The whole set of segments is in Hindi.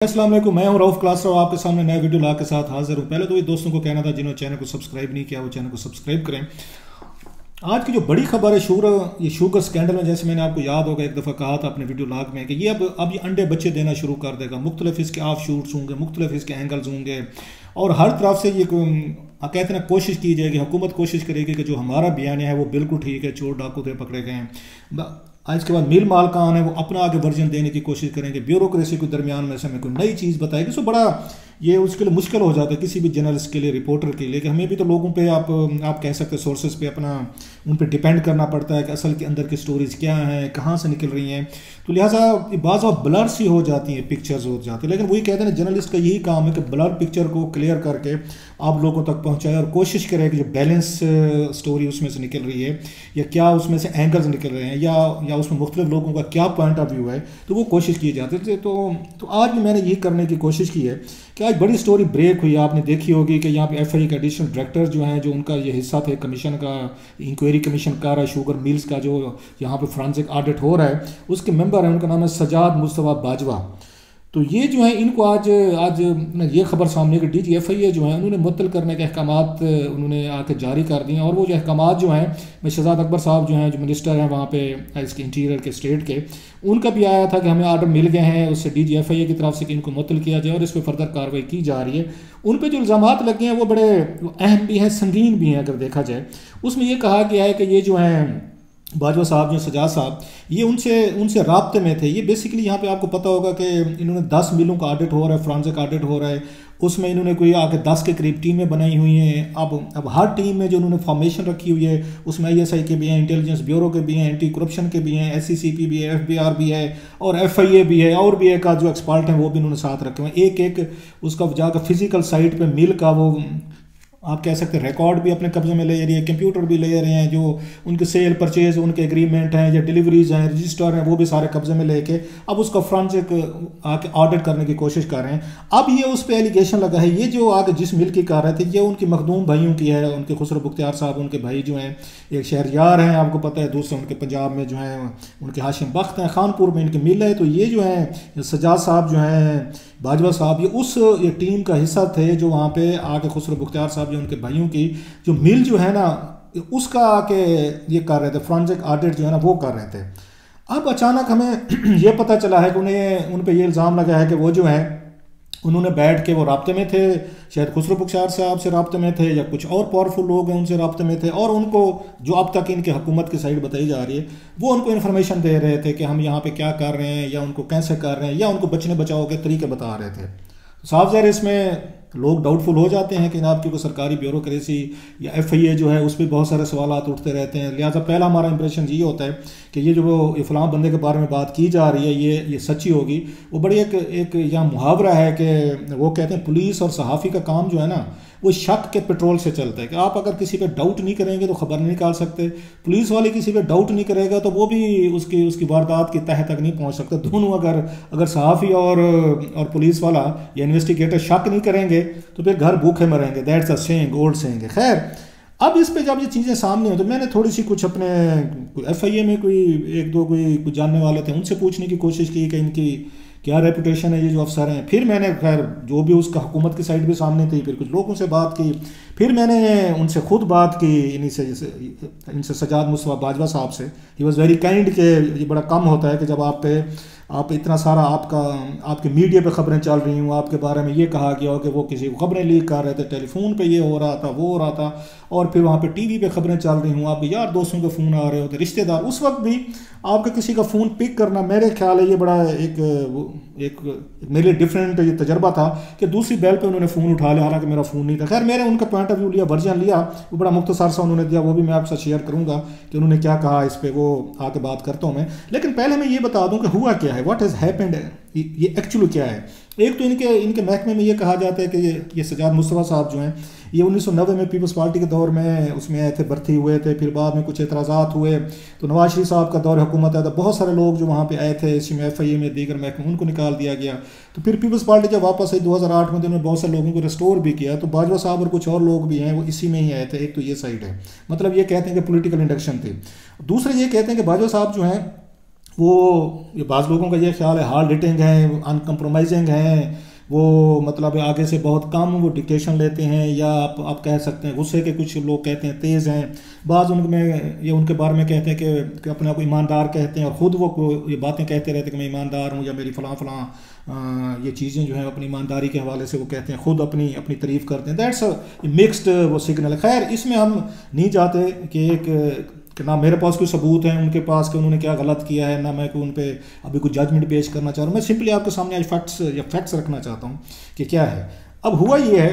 अस्सलाम वालेकुम, मैं हूं रऊफ क्लास और आपके सामने नया वीडियो ला के साथ हाजिर हूं। पहले तो ये दोस्तों को कहना था जिन्होंने चैनल को सब्सक्राइब नहीं किया वो चैनल को सब्सक्राइब करें। आज की जो बड़ी खबर है ये शुगर स्कैंडल में, जैसे मैंने आपको याद होगा एक दफ़ा कहा था अपने वीडियो लाग में कि ये अब ये अंडे बच्चे देना शुरू कर देगा। मुख्तलिफ इसके ऑफ शूट्स होंगे, मुख्तलिफ इसके एंगल्स होंगे और हर तरफ से ये कहते हैं कोशिश की जाएगी, हुकूमत कोशिश करेगी कि जो हमारा बयान है वो बिल्कुल ठीक है, चोर डाकू थे पकड़े गए हैं। इसके बाद मिल मालकान है वो अपना आगे वर्जन देने की कोशिश करेंगे, ब्यूरोक्रेसी के दरमियान में से हमें कोई नई चीज़ बताएगी। सो बड़ा ये उसके लिए मुश्किल हो जाता है किसी भी जर्नलिस्ट के लिए, रिपोर्टर के लिए, कि हमें भी तो लोगों पे आप कह सकते हैं सोर्सेज पे अपना उन पे डिपेंड करना पड़ता है कि असल के अंदर की स्टोरीज क्या हैं, कहाँ से निकल रही हैं। तो लिहाजा बाज़ ऑफ ब्लर सी हो जाती हैं, पिक्चर्स हो जाती हैं। लेकिन वही कहते हैं जर्नलिस्ट का यही काम है कि ब्लर पिक्चर को क्लियर करके आप लोगों तक पहुँचाए और कोशिश करें कि जो बैलेंस स्टोरी उसमें से निकल रही है या क्या उसमें से एंगल्स निकल रहे हैं या उसमें मुख्तलिफ लोगों का क्या पॉइंट ऑफ व्यू है, तो वो कोशिश की जाती है। तो आज भी मैंने यही करने की कोशिश की है कि आज बड़ी स्टोरी ब्रेक हुई। आपने देखी होगी कि यहाँ पे एफआईए के एडिशनल डायरेक्टर जो हैं, जो उनका ये हिस्सा थे कमीशन का, इंक्वायरी कमीशन का रहा है शुगर मिल्स का, जो यहाँ पे फॉरेंसिक ऑडिट हो रहा है, उसके मेंबर हैं, उनका नाम है सजाद मुस्तफा बाजवा। तो ये जो है इनको आज ये खबर सामने कि DGFIA जो है उन्होंने मुअत्तल करने के अहकामात उन्होंने आके जारी कर दिए। और वो जो अहकामात जो हैं, मैं शहजाद अकबर साहब जो हैं, जो मिनिस्टर हैं वहाँ पे इसके इंटीरियर के स्टेट के, उनका भी आया था कि हमें आर्डर मिल गए हैं उससे DGFIA की तरफ से कि इनको मुअत्तल किया जाए और इस पर फर्दर कार्रवाई की जा रही है। उन पर जो इल्ज़ामात लगे हैं वो बड़े अहम भी हैं, संगीन भी हैं अगर देखा जाए। उसमें ये कहा गया है कि ये जो हैं बाजवा साहब, जो सजाद साहब, ये उनसे राब्ते में थे। ये बेसिकली यहाँ पे आपको पता होगा कि इन्होंने 10 मिलों का ऑडिट हो रहा है, फ्रांसिक ऑडिट हो रहा है, उसमें इन्होंने कोई आके 10 के करीब टीमें बनाई हुई हैं। अब हर टीम में जो उन्होंने फॉर्मेशन रखी हुई है उसमें ISI के भी हैं, इंटेलिजेंस ब्यूरो के भी हैं, एंटी करप्शन के भी हैं, SCCP भी है, FBR भी है और FIA भी है और भी एक आध जो एक्सपर्ट हैं वो भी उन्होंने साथ रखे हुए हैं। एक उसका जाकर फिजिकल साइट पर मिल का वो आप कह सकते हैं रिकॉर्ड भी अपने कब्जे में ले रही है, कंप्यूटर भी ले रहे हैं, जो उनके सेल परचेज उनके एग्रीमेंट हैं या डिलीवरीज हैं, रजिस्टर हैं, वो भी सारे कब्जे में लेके अब उसका फ्रांसिक आके ऑडिट करने की कोशिश कर रहे हैं। अब ये उस पर एलिगेशन लगा है, ये जो आगे जिस मिल की कर रहे थे ये उनकी मखदूम भाइयों की है, उनके खुसरो बुख्तियार साहब, उनके भाई जो हैं, एक शहरयार हैं आपको पता है, दूसरे उनके पंजाब में जो हैं उनके हाशिम बख्त हैं, खानपुर में इनकी मिल है। तो ये जो हैं सजाद साहब जो हैं बाजवा साहब, ये टीम का हिस्सा थे जो वहाँ पे आके खुसरो बुख्तियार साहब जो उनके भाइयों की जो मिल जो है ना उसका आके ये कर रहे थे, फ्रांसिक ऑडिट जो है ना वो कर रहे थे। अब अचानक हमें ये पता चला है कि उन पे ये इल्ज़ाम लगा है कि वो जो है उन्होंने बैठ के वो राब्ते में थे, शायद खुसरो बुख्तियार साहब से राब्ते में थे या कुछ और पावरफुल लोग हैं उनसे राब्ते में थे, और उनको जो अब तक इनकी हुकूमत की साइड बताई जा रही है वो उनको इन्फॉर्मेशन दे रहे थे कि हम यहाँ पे क्या कर रहे हैं या उनको कैसे कर रहे हैं या उनको बचने बचाव के तरीके बता रहे थे। साफ ज़ाहिर इसमें लोग डाउटफुल हो जाते हैं कि जनाब क्योंकि सरकारी ब्यूरोक्रेसी या FIA जो है उस पर बहुत सारे सवाल उठते रहते हैं। लिहाजा पहला हमारा इंप्रेशन ये होता है कि ये जो फलां बंदे के बारे में बात की जा रही है ये सच्ची होगी। वो बड़ी एक यहाँ मुहावरा है कि वो कहते हैं पुलिस और सहाफ़ी का काम जो है ना वो शक के पेट्रोल से चलता है कि आप अगर किसी पे डाउट नहीं करेंगे तो खबर नहीं निकाल सकते। पुलिस वाले किसी पे डाउट नहीं करेगा तो वो भी उसकी वारदात की तह तक नहीं पहुंच सकते। दोनों अगर सहाफ़ी और पुलिस वाला या इन्वेस्टिगेटर शक नहीं करेंगे तो फिर घर भूखे मरेंगे। That's a saying, old saying है। खैर, अब इस पे जब ये चीज़ें सामने हो तो मैंने थोड़ी सी कुछ अपने FIA में कोई एक दो कोई जानने वाले थे उनसे पूछने की कोशिश की कि इनकी क्या रेपुटेशन है, ये जो अफसर हैं। फिर मैंने खैर जो भी उसका हुकूमत की साइड भी सामने थी, फिर कुछ लोगों से बात की, फिर मैंने उनसे खुद बात की इनसे सजाद मुस्तफा बाजवा साहब से। ही वॉज़ वेरी काइंड के ये बड़ा कम होता है कि जब आप इतना सारा आपके मीडिया पे खबरें चल रही हूँ, आपके बारे में ये कहा गया हो कि वो किसी को खबरें लीक कर रहे थे, टेलीफोन पे ये हो रहा था वो हो रहा था, और फिर वहाँ पे TV पे खबरें चल रही हूँ, आपके यार दोस्तों के फ़ोन आ रहे होते, रिश्तेदार, उस वक्त भी आपका किसी का फ़ोन पिक करना, मेरे ख्याल है ये बड़ा एक मेरे लिए डिफरेंट ये तजर्बा था कि दूसरी बेल पे उन्होंने फ़ोन उठा लिया, हालांकि मेरा फ़ोन नहीं था। खैर, मैंने उनका पॉइंट ऑफ व्यू लिया, वर्जन लिया, वो बड़ा मुख्तसर सा उन्होंने दिया, वो भी मैं आपसे शेयर करूँगा कि उन्होंने क्या कहा इस पर, वो आके बात करता हूँ मैं। लेकिन पहले मैं ये बता दूँ कि हुआ क्या है, व्हाट हैज़ हैपेंड, ये एक्चुअली क्या है। एक तो इनके महकमे में ये कहा जाता है कि ये सजाद मुस्तफा साहब जो हैं ये 1990 में पीपल्स पार्टी के दौर में उसमें आए थे, भर्ती हुए थे, फिर बाद में कुछ एतराज़ात हुए तो नवाज शरीफ साहब का दौर हुकूमत आया तो बहुत सारे लोग जो वहाँ पे आए थे इसी में FIA में दीगर महकमे उनको निकाल दिया गया। तो फिर पीपल्स पार्टी जब वापस आई 2008 में तो उन्होंने बहुत सारे लोगों को रिस्टोर भी किया। तो बाजवा साहब और कुछ और लोग भी हैं वो इसी में ही आए थे। एक तो ये साइड है, मतलब ये कहते हैं कि पोलिटिकल इंडक्शन थी। दूसरे ये कहते हैं कि बाजवा साहब जो हैं वो ये बाज़ लोगों का ये ख्याल है हार्ड हिटिंग है, अनकम्प्रोमाइजिंग है, वो मतलब आगे से बहुत कम वो डिक्टेशन लेते हैं, या आप कह सकते हैं गुस्से के, कुछ लोग कहते हैं तेज़ हैं, बाज़ उनमें ये उनके बारे में कहते हैं कि अपने आप को ईमानदार कहते हैं, और ख़ुद वो ये बातें कहते रहते हैं कि मैं ईमानदार हूँ या मेरी फ़लाँ फ़लाँ ये चीज़ें जो हैं अपनी ईमानदारी के हवाले से वो कहते हैं, ख़ुद अपनी अपनी तारीफ़ करते हैं। दैट्स मिक्स्ड वो सिग्नल है। खैर इसमें हम नहीं चाहते कि ना मेरे पास कोई सबूत है उनके पास कि उन्होंने क्या गलत किया है, ना मैं कोई उन पर अभी कोई जजमेंट पेश करना चाह रहा हूँ। मैं सिंपली आपके सामने आज फैक्ट्स रखना चाहता हूँ कि क्या है। अब हुआ ये है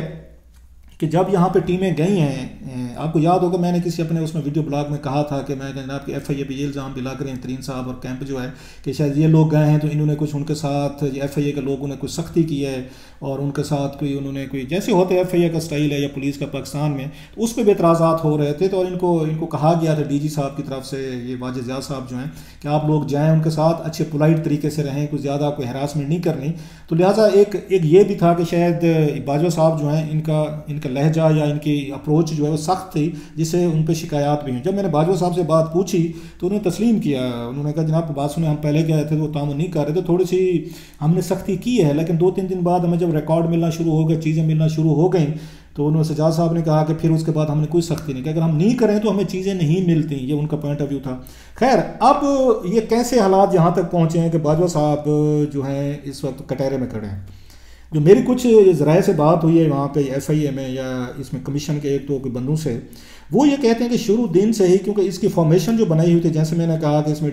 कि जब यहाँ पे टीमें गई हैं, आपको याद होगा मैंने किसी अपने उसमें वीडियो ब्लॉग में कहा था कि मैं जनाब कि FIA पे ये इल्ज़ाम भी लग रहे हैं तरीन साहब और कैंप जो है कि शायद ये लोग गए हैं तो इन्होंने कुछ उनके साथ FIA के लोगों ने कुछ सख्ती की है, और उनके साथ कोई उन्होंने कोई जैसे होते हैं FIA का स्टाइल है या पुलिस का पाकिस्तान में, तो उस पर भी एतराज़ात हो रहे थे। तो इनको कहा गया था DG साहब की तरफ से, ये वाजिद ज़िया साहब जो हैं, कि आप लोग जाएँ उनके साथ अच्छे पोलाइट तरीके से रहें, कुछ ज़्यादा कोई हरासमेंट नहीं करनी। तो लिहाजा एक ये भी था कि शायद बाजवा साहब जो हैं इनका लहजा या इनकी अप्रोच जो है वो सख्त थी, जिससे उन पर शिकायत भी हुई। जब मैंने बाजवा साहब से बात पूछी तो उन्होंने तस्लीम किया, उन्होंने कहा जनाब बात सुने, हम पहले गए थे तो तामुन नहीं कर रहे थे, थोड़ी सी हमने सख्ती की है, लेकिन 2-3 दिन बाद हमें जब रिकॉर्ड मिलना शुरू हो गया, चीज़ें मिलना शुरू हो गई, तो उन्होंने सजाद साहब ने कहा कि फिर उसके बाद हमने कोई सख्ती नहीं की, अगर हम नहीं करें तो हमें चीज़ें नहीं मिलती। ये उनका पॉइंट ऑफ व्यू था। खैर अब ये कैसे हालात यहाँ तक पहुँचे हैं कि बाजवा साहब जो हैं इस वक्त कटहरे में खड़े हैं। जो मेरी कुछ ज़राए से बात हुई है वहाँ पे FIA में या इसमें कमीशन के एक दो के बंदों से, वो ये कहते हैं कि शुरू दिन से ही, क्योंकि इसकी फॉर्मेशन जो बनाई हुई थी, जैसे मैंने कहा कि इसमें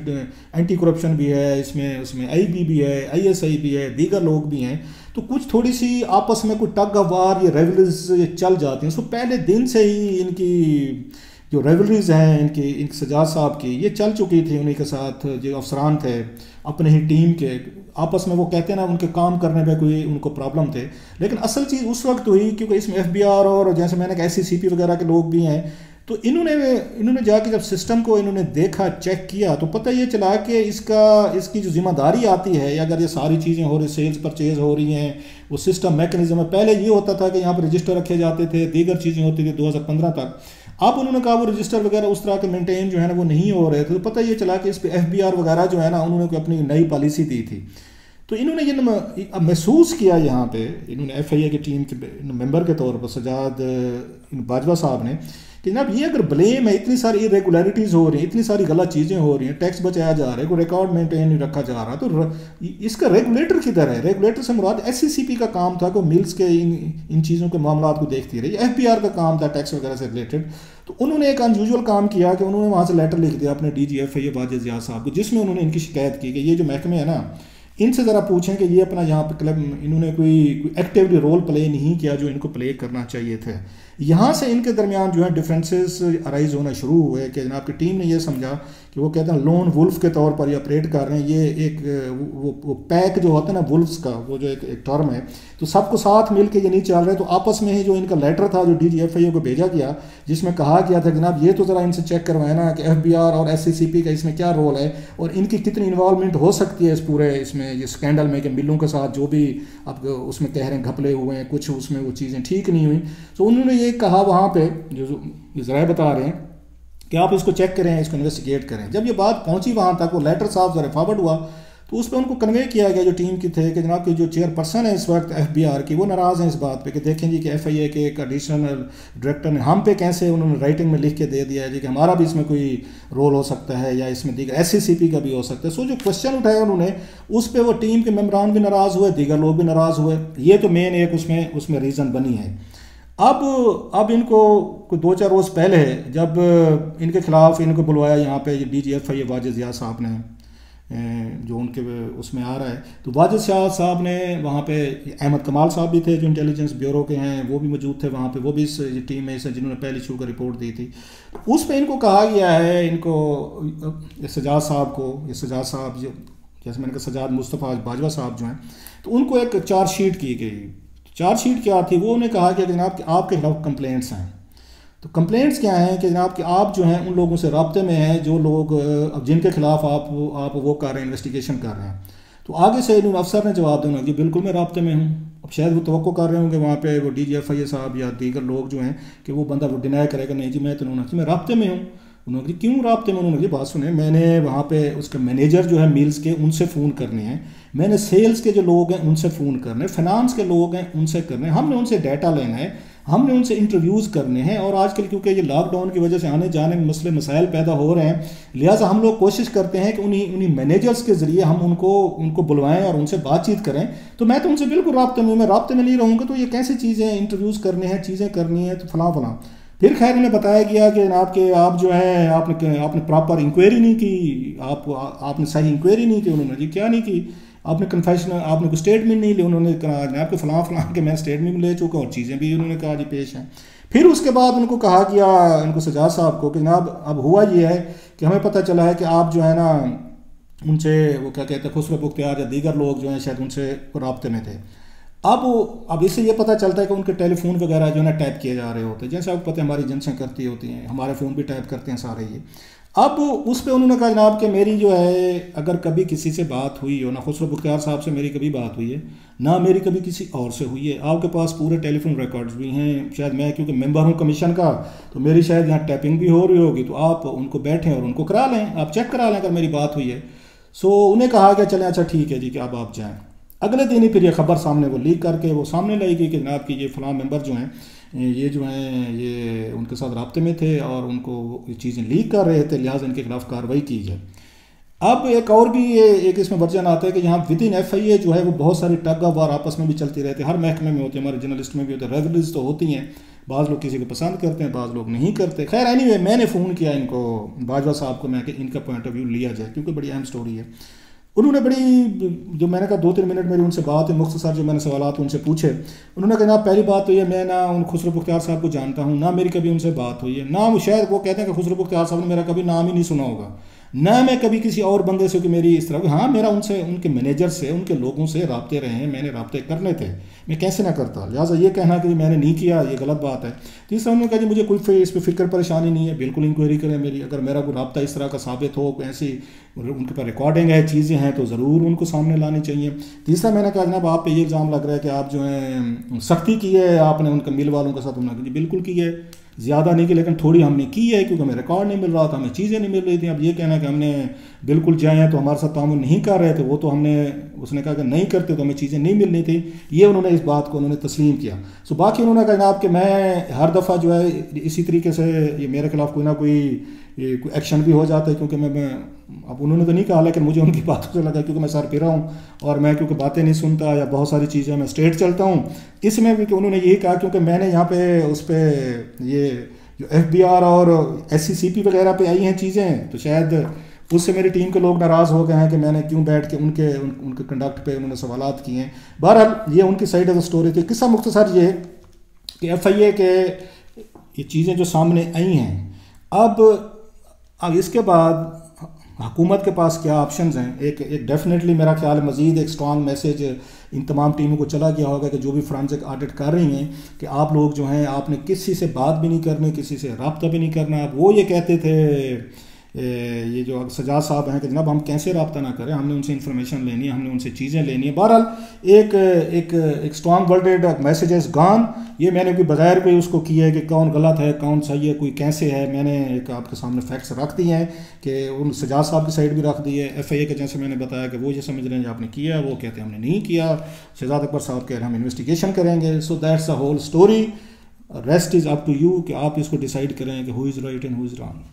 एंटी करप्शन भी है, उसमें IB भी है, ISI भी है, दीगर लोग भी हैं, तो कुछ थोड़ी सी आपस में कोई टग ऑफ वार, ये रेवलरीज चल जाती हैं। सो पहले दिन से ही इनकी जो रेवलरीज हैं इनकी सजाद साहब की ये चल चुकी थी। उन्हीं के साथ जो अफसरान थे अपने ही टीम के आपस में, वो कहते हैं ना उनके काम करने पे कोई उनको प्रॉब्लम थे, लेकिन असल चीज़ उस वक्त हुई क्योंकि इसमें FBR और जैसे मैंने कहा SCCP वगैरह के लोग भी हैं, तो इन्होंने जाके जब सिस्टम को इन्होंने देखा, चेक किया, तो पता ये चला कि इसकी जो जिम्मेदारी आती है, अगर ये सारी चीज़ें हो रही, सेल्स परचेज हो रही हैं, वो सिस्टम मैकेनिज्म है। पहले ये होता था कि यहाँ पर रजिस्टर रखे जाते थे, दीगर चीज़ें होती थी 2015 तक। अब उन्होंने कहा वो रजिस्टर वगैरह उस तरह के मेंटेन जो है ना वो नहीं हो रहे थे, तो पता ये चला कि इस पर FBR वगैरह जो है ना उन्होंने कोई अपनी नई पॉलिसी दी थी। तो इन्होंने ये महसूस किया यहाँ पे, इन्होंने FIA की टीम के मेंबर के तौर पर सजाद बाजवा साहब ने, कि जनाब ये अगर ब्लेम है, इतनी सारी इरेगुलरिटीज़ हो रही हैं, इतनी सारी गलत चीज़ें हो रही हैं, टैक्स बचाया जा रहा है, कोई रिकॉर्ड मेंटेन नहीं रखा जा रहा, तो इसका रेगुलेटर किधर है? रेगुलेटर से मुराद SCCP का काम था कि मिल्स के इन चीज़ों के मामला को देखती रही। FBR का काम था टैक्स वगैरह से रिलेटेड। तो उन्होंने एक अनयूजुअल काम किया कि उन्होंने वहाँ से लेटर लिख दिया अपने DG FIA वाजिद ज़िया साहब को, जिसमें उन्होंने इनकी शिकायत की कि ये जो महकमे है ना, इनसे ज़रा पूछें कि ये अपना यहाँ पे क्लब इन्होंने कोई एक्टिवली रोल प्ले नहीं किया जो इनको प्ले करना चाहिए थे। यहाँ से इनके दरमियान जो है डिफरेंसेस अराइज होना शुरू हुए कि जनाब की टीम ने ये समझा कि वो कहते हैं लोन वुल्फ के तौर पर ये ऑपरेट कर रहे हैं। ये एक वो पैक जो होता है ना वुल्फ्स का, वो जो एक टर्म है, तो सबको साथ मिल के ये नहीं चल रहे। तो आपस में ही जो इनका लेटर था जो DG FIA को भेजा गया, जिसमें कहा गया था जनाब ये तो ज़रा इनसे चेक करवाए ना कि FBR और SCCP का इसमें क्या रोल है और इनकी कितनी इन्वॉल्वमेंट हो सकती है इस पूरे इसमें ये स्कैंडल में, कि मिलों के साथ जो भी अब उसमें कह रहे हैं घपले हुए हैं, कुछ उसमें वो चीज़ें ठीक नहीं हुई। तो उन्होंने ये कहा वहाँ पे जो ज़रा बता रहे हैं कि आप इसको चेक करें, इसको इन्वेस्टिगेट करें। जब ये बात पहुँची वहाँ तक, वो लेटर साहब ज़रा फॉरवर्ड हुआ, तो उस पर उनको कन्वे किया गया जो टीम की थे कि जनाब की जो चेयरपर्सन है इस वक्त FBR की, वो नाराज़ हैं इस बात पे कि देखें जी कि FIA के एक एडिशनल डायरेक्टर ने हम पे कैसे उन्होंने राइटिंग में लिख के दे दिया है जी कि हमारा भी इसमें कोई रोल हो सकता है या इसमें दीगर SCCP का भी हो सकता है। सो जो क्वेश्चन उठाया उन्होंने, उस पर वो टीम के मेम्बरान भी नाराज़ हुए, दीगर लोग भी नाराज़ हुए। ये तो मेन एक उसमें रीज़न बनी है। अब इनको कोई 2-4 रोज़ पहले जब इनके खिलाफ इनको बुलवाया यहाँ पे DG FIA वाजिद ज़िया साहब ने, जो उनके उसमें आ रहा है, तो वाजिद ज़िया साहब ने वहाँ पे अहमद कमाल साहब भी थे जो इंटेलिजेंस ब्यूरो के हैं, वो भी मौजूद थे वहाँ पे, वो भी इस टीम में से जिन्होंने पहली शुरू का रिपोर्ट दी थी। उस पर इनको कहा गया है, इनको सजाद साहब जो जैसे मैंने कहा सजाद मुस्तफ़ा बाजवा साहब जो हैं, तो उनको एक चार्जशीट की गई। चार्जशीट क्या थी? वो उन्हें कहा कि जनाब कि आपके खिलाफ कंप्लेंट्स हैं। तो कंप्लेंट्स क्या हैं कि जनाब कि आप जो हैं उन लोगों से राब्ते में हैं जो लोग जिनके खिलाफ आप वो कर रहे हैं, इन्वेस्टिगेशन कर रहे हैं। तो आगे से इन्होंने अफसर ने जवाब देना कि बिल्कुल मैं राब्ते में हूँ। अब शायद वो तवक्को कर रहे होंगे वहाँ पे वो DG FIA साहब या दीगर लोग जो हैं कि वो बंदा वो डिनाई करेगा, नहीं जी मैं तो नहीं, मैं राब्ते में हूँ। उन्होंने कहा क्यों राब्ते में, उन्होंने बात सुने, मैंने वहाँ पे उसके मैनेजर जो है मिल्स के उनसे फ़ोन करने हैं, मैंने सेल्स के जो लोग हैं उनसे फ़ोन करने हैं, फाइनेंस के लोग हैं उनसे करने हैं, हमने उनसे डाटा लेना है, हमने उनसे इंटरव्यूज़ करने हैं। और आजकल क्योंकि ये लॉकडाउन की वजह से आने जाने में मसले मसाइल पैदा हो रहे हैं, लिहाजा हम लोग कोशिश करते हैं कि उन्हीं मैनेजर्स के ज़रिए हम उनको बुलवाएं और उनसे बातचीत करें। तो मैं तो उनसे बिल्कुल राब्ते में, मैं राब्ते में नहीं रहूँगा तो ये कैसे चीज़ें इंटरव्यूज़ करने हैं, चीज़ें करनी है, तो फलां फलां। फिर खैर इन्हें बताया गया कि आप जो है आपने प्रॉपर इंक्वायरी नहीं की, आपने सही इंक्वायरी नहीं की। उन्होंने जी क्या नहीं की, आपने कन्फेशन, आपने कोई स्टेटमेंट नहीं ली। उन्होंने कहा जनाब के फलां फलां के मैं स्टेटमेंट ले चुका और चीज़ें भी उन्होंने कहा जी पेश हैं। फिर उसके बाद उनको कहा गया, इनको सजाद साहब को, कि जनाब अब हुआ ये है कि हमें पता चला है कि आप जो है ना उनसे, वो क्या कहते हैं, खुसरो पुख्तियार या दीगर लोग जो हैं शायद उनसे राब्ते में थे। अब इससे ये पता चलता है कि उनके टेलीफोन वगैरह जो है ना टैप किए जा रहे होते हैं, जैसे आपको पता है हमारी एजेंसियाँ करती होती हैं, हमारे फ़ोन भी टैप करते हैं सारे ये। अब उस पर उन्होंने कहा जनाब कि मेरी जो है अगर कभी किसी से बात हुई हो, ना खुसरो पुख्तियार साहब से मेरी कभी बात हुई है, ना मेरी कभी किसी और से हुई है, आपके पास पूरे टेलीफोन रिकॉर्ड्स भी हैं, शायद मैं क्योंकि मेंबर हूँ कमीशन का तो मेरी शायद यहाँ टैपिंग भी हो रही होगी, तो आप उनको बैठें और उनको करा लें, आप चेक करा लें अगर मेरी बात हुई है। सो उन्हें कहा कि चलें अच्छा ठीक है जी कि अब आप जाएँ। अगले दिन ही फिर ये खबर सामने वो लीक करके वो सामने लाई गई कि जनाब की ये फ़लाँ मेंबर जो हैं ये जो हैं ये उनके साथ राब्ते में थे और उनको ये चीज़ें लीक कर रहे थे, लिहाजा इनके खिलाफ कार्रवाई की जाए। अब एक और भी ये एक इसमें वर्जन आता है कि यहाँ विद इन FIA जो है वो बहुत सारी टग ऑफ वार आपस में भी चलती रहती है, हर महकमे में होती है, हमारे जर्नलिस्ट में भी होते हैं, रेवलीज तो होती हैं, बाज़ लोग किसी को पसंद करते हैं, बाज़ लोग नहीं करते। खैर एनीवे मैंने फ़ोन किया इनको बाजवा साहब को, मैं कि इनका पॉइंट ऑफ व्यू लिया जाए क्योंकि बड़ी अहम स्टोरी है। उन्होंने बड़ी, जो मैंने कहा 2-3 मिनट मेरी उनसे बात है, मुख्तसर जो मैंने सवाल उनसे पूछे, उन्होंने कहा ना पहली बात तो ये मैं ना उन खुसरो पुख्तियार साहब को जानता हूँ, ना मेरी कभी उनसे बात हुई है, ना शायद वो कहते हैं कि खुसरो पुख्तियार साहब ने मेरा कभी नाम ही नहीं सुना होगा, ना मैं कभी किसी और बंदे से कि मेरी इस तरह, हाँ मेरा उनसे, उनके मैनेजर से, उनके लोगों से राब्ते रहे हैं, मैंने राब्ते करने थे, मैं कैसे ना करता। लिहाजा ये कहना कि मैंने नहीं किया ये गलत बात है। तीसरा उन्होंने कहा जी मुझे कोई इस पर फिक्र परेशानी नहीं है, बिल्कुल इंक्वायरी करें मेरी, अगर मेरा कोई राब्ता इस तरह का साबित हो, ऐसी उनके पास रिकॉर्डिंग है, चीज़ें हैं तो ज़रूर उनको सामने लानी चाहिए। तीसरा मैंने कहा जनाब आप पे ये इल्ज़ाम लग रहा है कि आप जो है सख्ती की है आपने उनके मिल वालों के साथ, उन्होंने बिल्कुल की है, ज़्यादा नहीं की लेकिन थोड़ी हमने की है क्योंकि हमें रिकॉर्ड नहीं मिल रहा था, हमें चीज़ें नहीं मिल रही थी। अब ये कहना कि हमने बिल्कुल जाए तो हमारे साथ तामुल नहीं कर रहे थे, वो तो हमने, उसने कहा कि नहीं करते तो हमें चीज़ें नहीं मिलनी थी, ये उन्होंने इस बात को उन्होंने तस्लीम किया। सो बाकी उन्होंने कहा जनाब कि मैं हर दफ़ा जो है इसी तरीके से ये मेरे खिलाफ कोई ना कोई एक्शन भी हो जाता है क्योंकि मैं अब उन्होंने तो नहीं कहा लेकिन मुझे उनकी बातों से लगा क्योंकि मैं सर फिरा हूँ और मैं क्योंकि बातें नहीं सुनता या बहुत सारी चीज़ें मैं स्ट्रेट चलता हूँ, इसमें भी कि उन्होंने यही कहा क्योंकि मैंने यहाँ पे उस पर ये जो FBR और SCCP वगैरह पे आई हैं चीज़ें, तो शायद उससे मेरी टीम के लोग नाराज़ हो गए हैं कि मैंने क्यों बैठ के उनके कंडक्ट पे उन्होंने सवालात किए हैं। बहरहाल ये उनकी साइड ऑफ द स्टोरी थी। किस्सा मुख्तसर ये कि FIA के ये चीज़ें जो सामने आई हैं, अब इसके बाद हुकूमत के पास क्या ऑप्शंस हैं। एक डेफिनेटली मेरा ख्याल है मज़ीद एक स्ट्रॉन्ग मैसेज इन तमाम टीमों को चला गया होगा कि जो भी फोरेंसिक ऑडिट कर रही हैं कि आप लोग जो हैं आपने किसी से बात भी नहीं करनी, किसी से रब्ता भी नहीं करना। वो ये कहते थे ये जो सजाद साहब हैं कि जनाब हम कैसे रब्ता ना करें, हमने उनसे इन्फॉर्मेशन लेनी है, हमने उनसे चीज़ें लेनी है। बहरहाल एक स्ट्रॉन्ग वर्डेड मैसेजेस गॉन, ये मैंने कोई बगैर कोई उसको किया है कि कौन गलत है कौन सही है कोई कैसे है, मैंने एक आपके सामने फैक्ट्स रख दिए हैं कि उन सजाद साहब की साइड भी रख दी है। FIA के जैसे मैंने बताया कि वो ये समझ रहे हैं आपने किया, वो कहते हैं हमने नहीं किया, शहजाद अकबर साहब कह रहे हैं हम इन्वेस्टिगेशन करेंगे। So that's the whole story, rest is up to you कि आप इसको डिसाइड करें कि who is right and who is wrong.